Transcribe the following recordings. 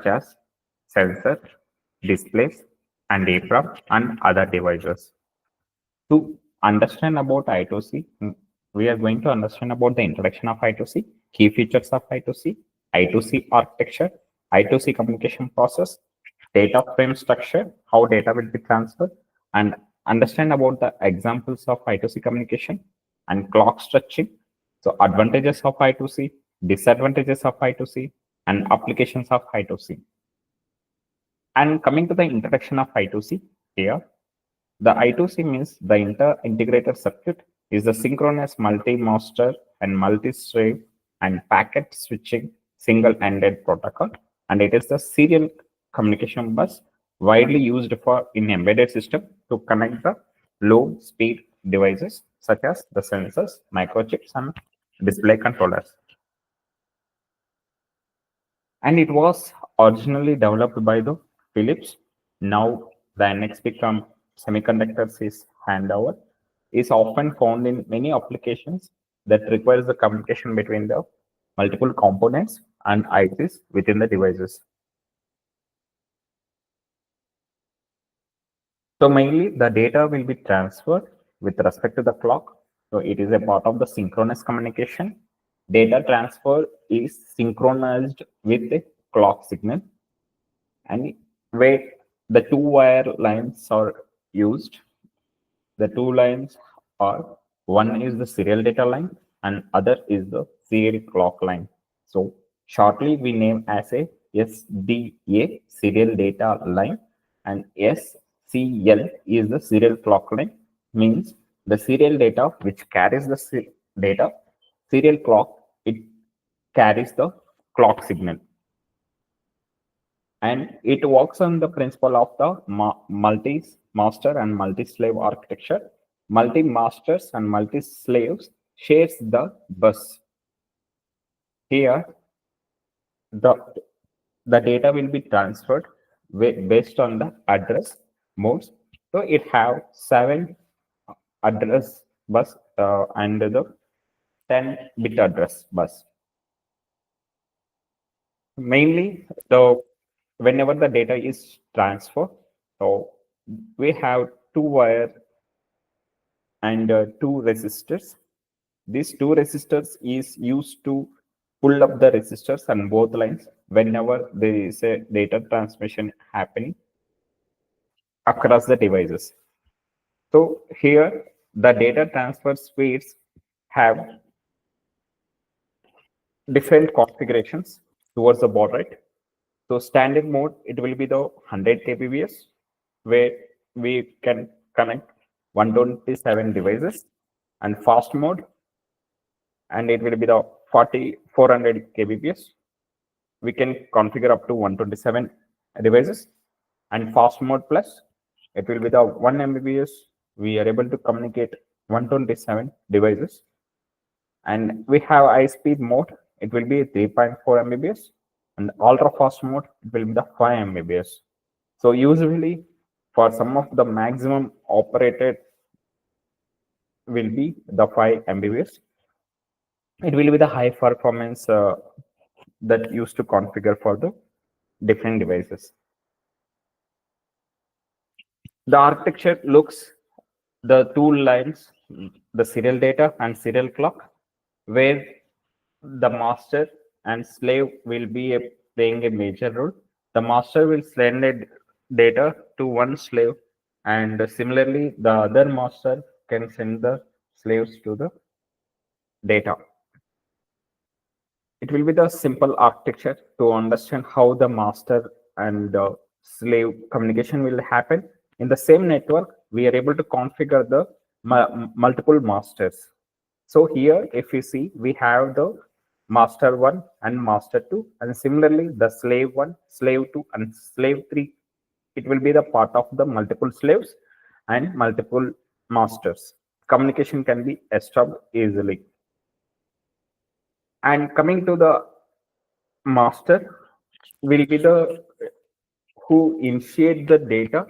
such as sensor, displays, and EEPROM and other devices. To understand about I2C, we are going to understand about the introduction of I2C, key features of I2C, I2C architecture, I2C communication process, data frame structure, how data will be transferred, and understand about the examples of I2C communication and clock stretching. So advantages of I2C, disadvantages of I2C, and applications of I2C. And coming to the introduction of I2C here, the I2C means the inter-integrated circuit is the synchronous multi-master and multi-slave and packet switching single-ended protocol, and it is the serial communication bus widely used for in embedded system to connect the low-speed devices such as the sensors, microchips, and display controllers. And it was originally developed by the Philips. Now the NXP semiconductors is handover is often found in many applications that requires the communication between the multiple components and ICs within the devices. So mainly the data will be transferred with respect to the clock. So it is a part of the synchronous communication. Data transfer is synchronized with the clock signal, and where the two wire lines are used. The two lines are, one is the serial data line and other is the serial clock line. So shortly we name as a SDA, serial data line, and SCL is the serial clock line, means the serial data which carries the data, serial clock, it carries the clock signal. And it works on the principle of the multi-master and multi-slave architecture. Multi-masters and multi-slaves shares the bus. Here, the data will be transferred based on the address modes. So it have 7 address bus and the 10-bit address bus. Mainly, the whenever the data is transferred, so we have 2 wire and 2 resistors. These 2 resistors is used to pull up the resistors on both lines whenever there is a data transmission happening across the devices. So here the data transfer speeds have different configurations towards the baud rate. So standard mode, it will be the 100 kbps, where we can connect 127 devices, and fast mode, and it will be the 400 kbps. We can configure up to 127 devices, and fast mode plus, it will be the 1 Mbps. We are able to communicate 127 devices, and we have high speed mode. It will be 3.4 Mbps, and ultra fast mode, it will be the 5 Mbps. So usually for some of the maximum operated will be the 5 Mbps. It will be the high performance that used to configure for the different devices. The architecture looks the 2 lines, the serial data and serial clock, where the master and slave will be playing a major role. The master will send a data to one slave, and similarly the other master can send the slaves to the data. It will be the simple architecture to understand how the master and slave communication will happen. In the same network, we are able to configure the multiple masters. So here, if you see, we have the master 1 and master 2, and similarly the slave 1, slave 2, and slave 3. It will be the part of the multiple slaves and multiple masters. Communication can be established easily. And coming to the master, will be the who initiate the data.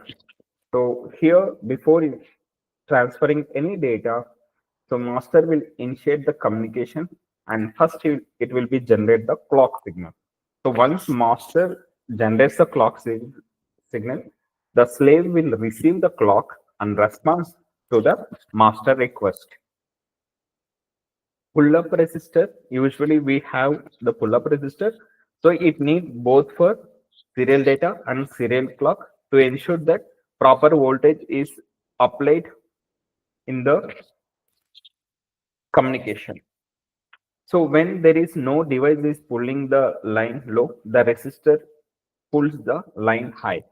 So here, before transferring any data, so master will initiate the communication, and first it will be generate the clock signal. So once master generates the clock signal, the slave will receive the clock and respond to the master request. Pull-up resistor, usually we have the pull-up resistor, so it needs both for serial data and serial clock to ensure that proper voltage is applied in the communication. So when there is no device is pulling the line low, the resistor pulls the line high.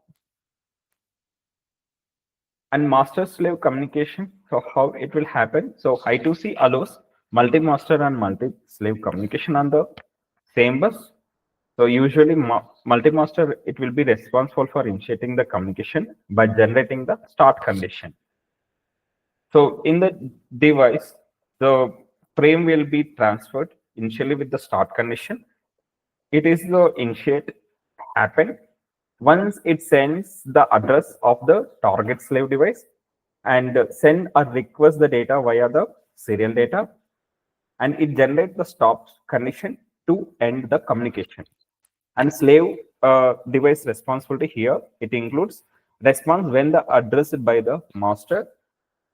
And master slave communication, so how it will happen? So I2C allows multi-master and multi-slave communication on the same bus. So usually multi-master, it will be responsible for initiating the communication by generating the start condition. So in the device, the frame will be transferred initially with the start condition. It is the initiate happen once it sends the address of the target slave device and send or request the data via the serial data, and it generates the stop condition to end the communication. And slave device responsibility here, it includes response when the addressed by the master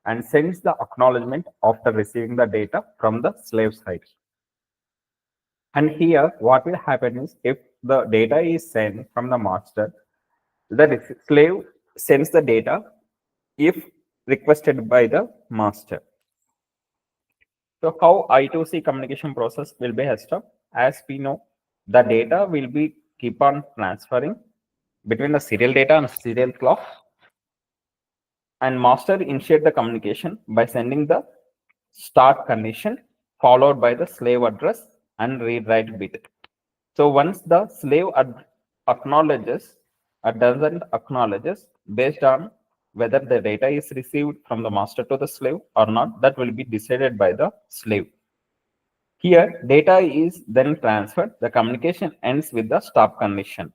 and sends the acknowledgement after receiving the data from the slave side. And here what will happen is if the data is sent from the master, the slave sends the data if requested by the master. So how I2C communication process will be established? As we know, the data will be keep on transferring between the serial data and serial clock, and master initiate the communication by sending the start condition followed by the slave address and read write bit. So once the slave acknowledges or doesn't acknowledges based on whether the data is received from the master to the slave or not, that will be decided by the slave. Here, data is then transferred. The communication ends with the stop condition.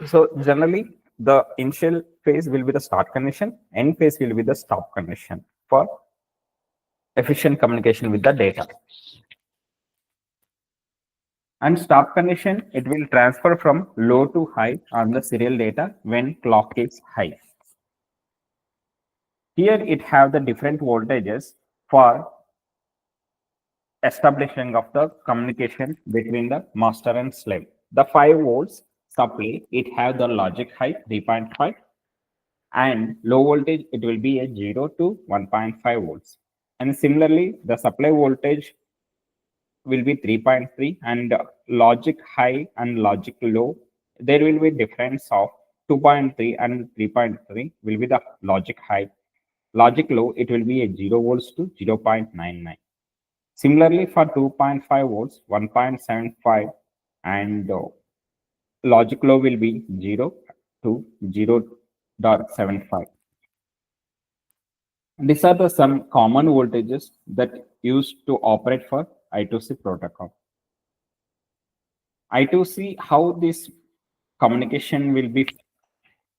So generally, the initial phase will be the start condition, end phase will be the stop condition for efficient communication with the data. And stop condition, it will transfer from low to high on the serial data when clock is high. Here it have the different voltages for establishing of the communication between the master and slave. The 5 volts supply, it have the logic high 3.5, and low voltage, it will be a 0 to 1.5 volts. And similarly, the supply voltage will be 3.3, and logic high and logic low, there will be difference of 2.3 and 3.3 will be the logic high. Logic low, it will be a 0 volts to 0.99. Similarly, for 2.5 volts, 1.75, and logic low will be 0 to 0.75. These are the some common voltages that used to operate for I2C protocol. I2C, how this communication will be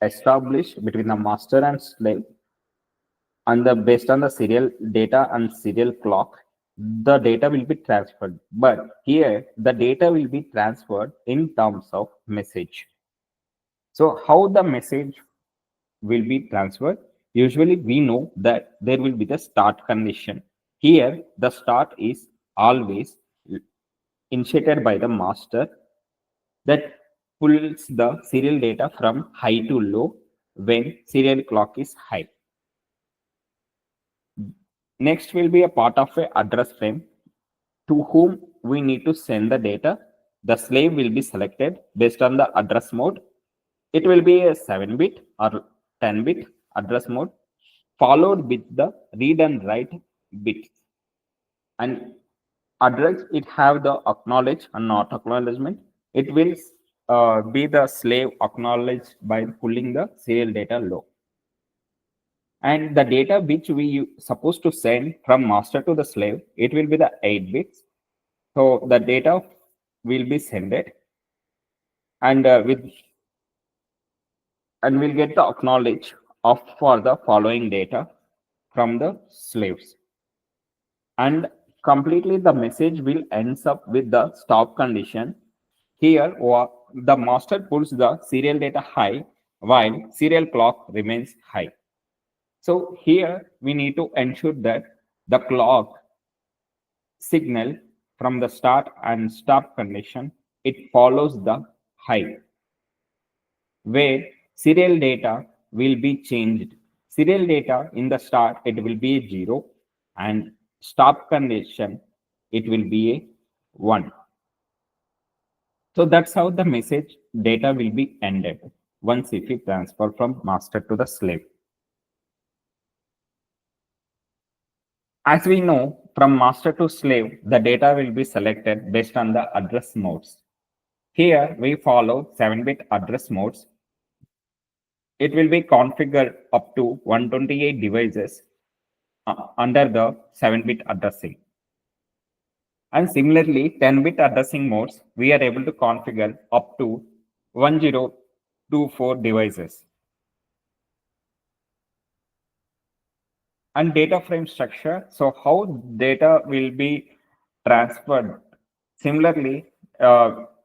established between the master and slave, and based on the serial data and serial clock, the data will be transferred. But here, the data will be transferred in terms of message. So how the message will be transferred? Usually we know that there will be the start condition. Here, the start is always initiated by the master that pulls the serial data from high to low when serial clock is high. Next will be a part of a address frame to whom we need to send the data. The slave will be selected based on the address mode. It will be a 7-bit or 10-bit address mode followed with the read and write bits. And address, it have the acknowledge and not acknowledgement. It will be the slave acknowledged by pulling the serial data low. And the data which we supposed to send from master to the slave, it will be the 8 bits. So the data will be sent and we'll get the acknowledge of for the following data from the slaves. And completely the message will ends up with the stop condition Here, the master pulls the serial data high while serial clock remains high. So here we need to ensure that the clock signal from the start and stop condition, it follows the high, where serial data will be changed. Serial data in the start, it will be a 0, and stop condition, it will be a 1. So that's how the message data will be ended once if we transfer from master to the slave. As we know, from master to slave, the data will be selected based on the address modes. Here we follow 7-bit address modes. It will be configured up to 128 devices under the 7-bit addressing. And similarly, 10-bit addressing modes, we are able to configure up to 1024 devices. And data frame structure, so how data will be transferred. Similarly,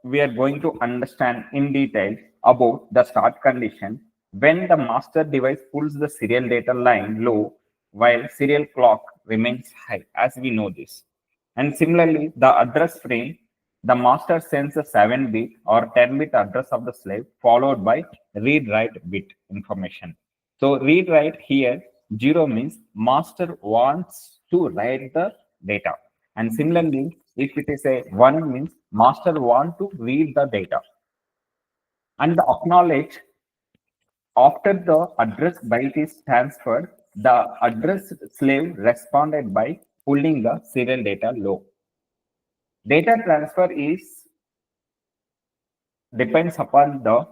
we are going to understand in detail about the start condition when the master device pulls the serial data line low while serial clock remains high, as we know this. And similarly, the address frame, the master sends a 7-bit or 10-bit address of the slave followed by read-write bit information. So read-write here, 0 means master wants to write the data. And similarly, if it is a 1 means master want to read the data. And the acknowledge, after the address byte is transferred, the address slave responded by pulling the serial data low. Data transfer is depends upon the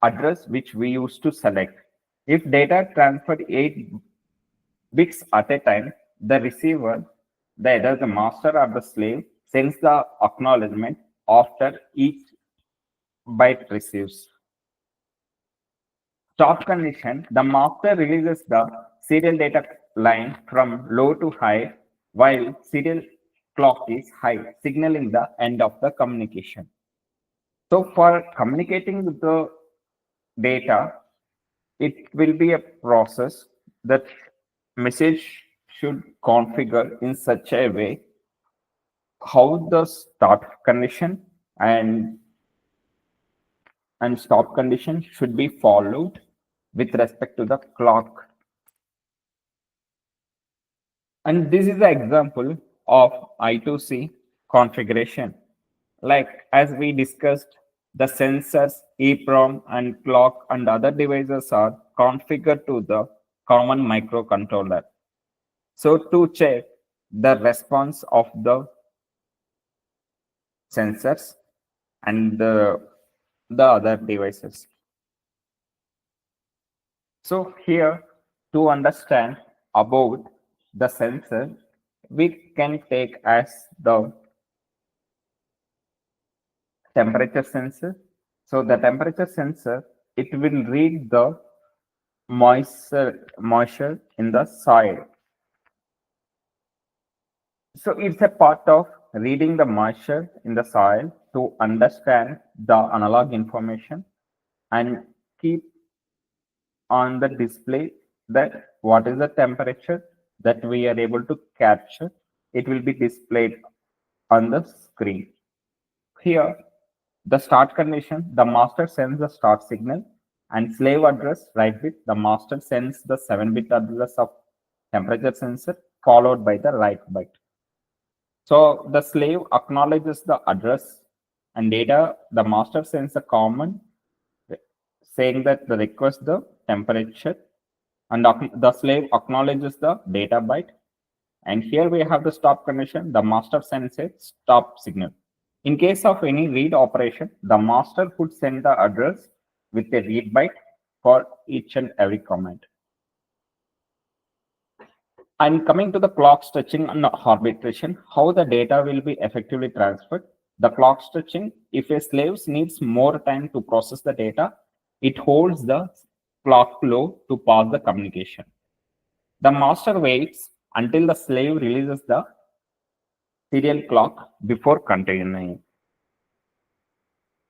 address which we used to select. If data transferred 8 bits at a time, the receiver, either the master or the slave, sends the acknowledgement after each byte receives. Stop condition, the master releases the serial data line from low to high while serial clock is high, signaling the end of the communication. So for communicating with the data, it will be a process that message should configure in such a way how the start condition and stop condition should be followed with respect to the clock. And this is the example of I2C configuration. Like as we discussed, the sensors, EEPROM and clock and other devices are configured to the common microcontroller. So to check the response of the sensors and the other devices. So here, to understand about the sensor, we can take as the temperature sensor. So the temperature sensor, it will read the moisture in the soil. So it's a part of reading the moisture in the soil to understand the analog information and keep on the display that what is the temperature that we are able to capture. It will be displayed on the screen. Here, the start condition, the master sends the start signal and slave address write bit. The master sends the 7-bit address of temperature sensor followed by the write byte. So the slave acknowledges the address and data. The master sends a command saying that the request the temperature, and the slave acknowledges the data byte. And here we have the stop condition. The master sends a stop signal. In case of any read operation, the master could send the address with a read byte for each and every command. And coming to the clock stretching and arbitration, how the data will be effectively transferred. The clock stretching, if a slave needs more time to process the data, it holds the clock low to pass the communication. The master waits until the slave releases the serial clock before continuing.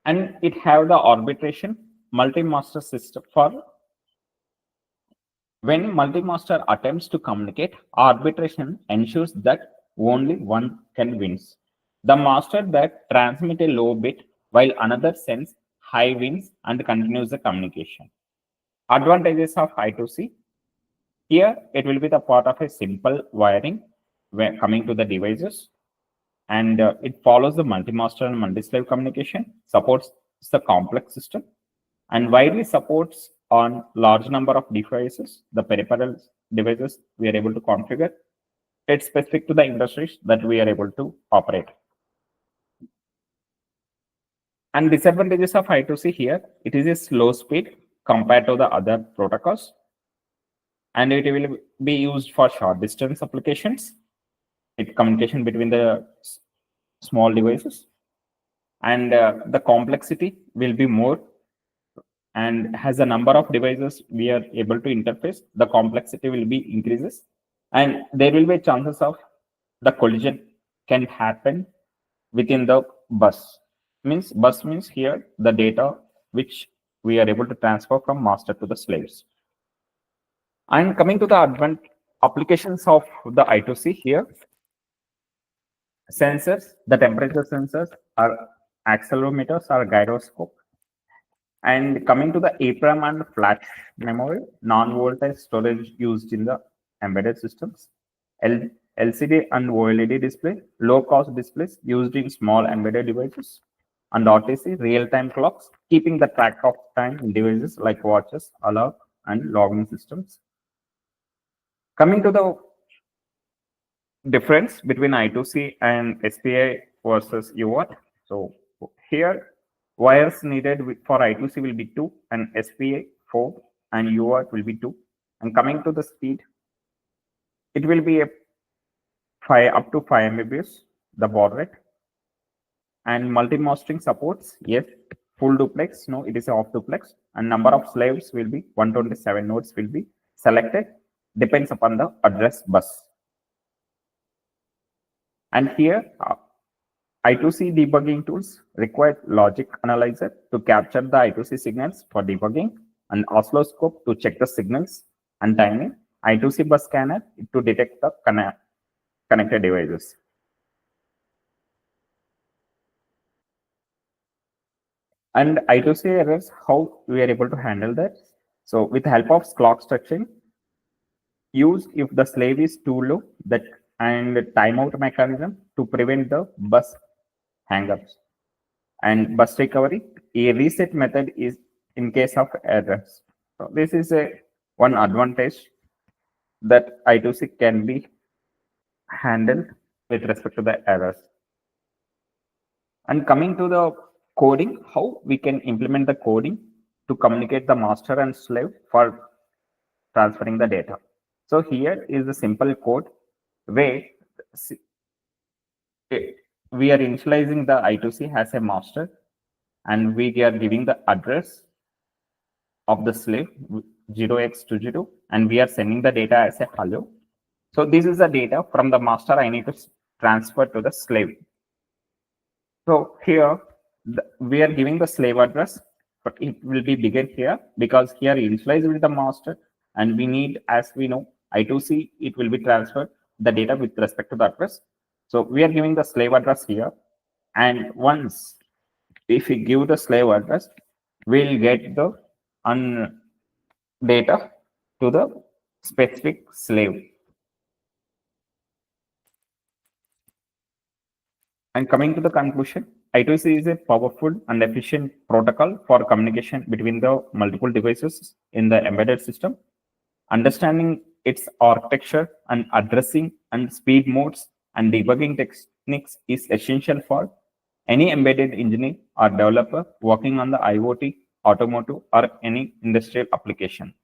And it have the arbitration multi-master system for when multi-master attempts to communicate, arbitration ensures that only one can wins. The master that transmit a low bit while another sends high wins and continues the communication. Advantages of I2C. Here, it will be the part of a simple wiring when coming to the devices, and it follows the multi-master and multi-slave communication, supports the complex system, and widely supports on large number of devices, the peripheral devices we are able to configure. It's specific to the industries that we are able to operate. And disadvantages of I2C here, it is a slow speed compared to the other protocols, and it will be used for short distance applications. It communication between the small devices, and the complexity will be more, and has a number of devices we are able to interface, the complexity will be increases, and there will be chances of the collision can happen within the bus means here the data which we are able to transfer from master to the slaves. And coming to the advanced applications of the I2C here, sensors, the temperature sensors are accelerometers or gyroscope. And coming to the EEPROM and flash memory, non-volatile storage used in the embedded systems, LCD and OLED display, low-cost displays used in small embedded devices, and RTC, real-time clocks, keeping the track of time in devices like watches, alarm, and logging systems. Coming to the difference between I2C and SPI versus UART. So here, wires needed for I2C will be 2 and SPI 4 and UART will be 2. And coming to the speed, it will be a 5 up to 5 Mbps, the baud rate. And multi-mastering supports, yes, full duplex, no, it is off duplex. And number of slaves will be 127 nodes will be selected, depends upon the address bus. And here, I2C debugging tools require logic analyzer to capture the I2C signals for debugging, and oscilloscope to check the signals and timing, I2C bus scanner to detect the connected devices. And I2C errors, how we are able to handle that? So with the help of clock structuring, used if the slave is too low, that and timeout mechanism to prevent the bus hangups. And bus recovery, a reset method is in case of errors. So this is a one advantage that I2C can be handled with respect to the errors. And coming to the coding, how we can implement the coding to communicate the master and slave for transferring the data. So here is a simple code where we are initializing the I2C as a master, and we are giving the address of the slave 0x20, and we are sending the data as a hello. So this is the data from the master I need to transfer to the slave. So here we are giving the slave address, but it will be bigger here because here initialized with the master, and we need, as we know, I2C, it will be transferred the data with respect to the address. So we are giving the slave address here, and once if we give the slave address, we'll get the data to the specific slave. And coming to the conclusion, I2C is a powerful and efficient protocol for communication between the multiple devices in the embedded system. Understanding its architecture and addressing and speed modes and debugging techniques is essential for any embedded engineer or developer working on the IoT, automotive, or any industrial application.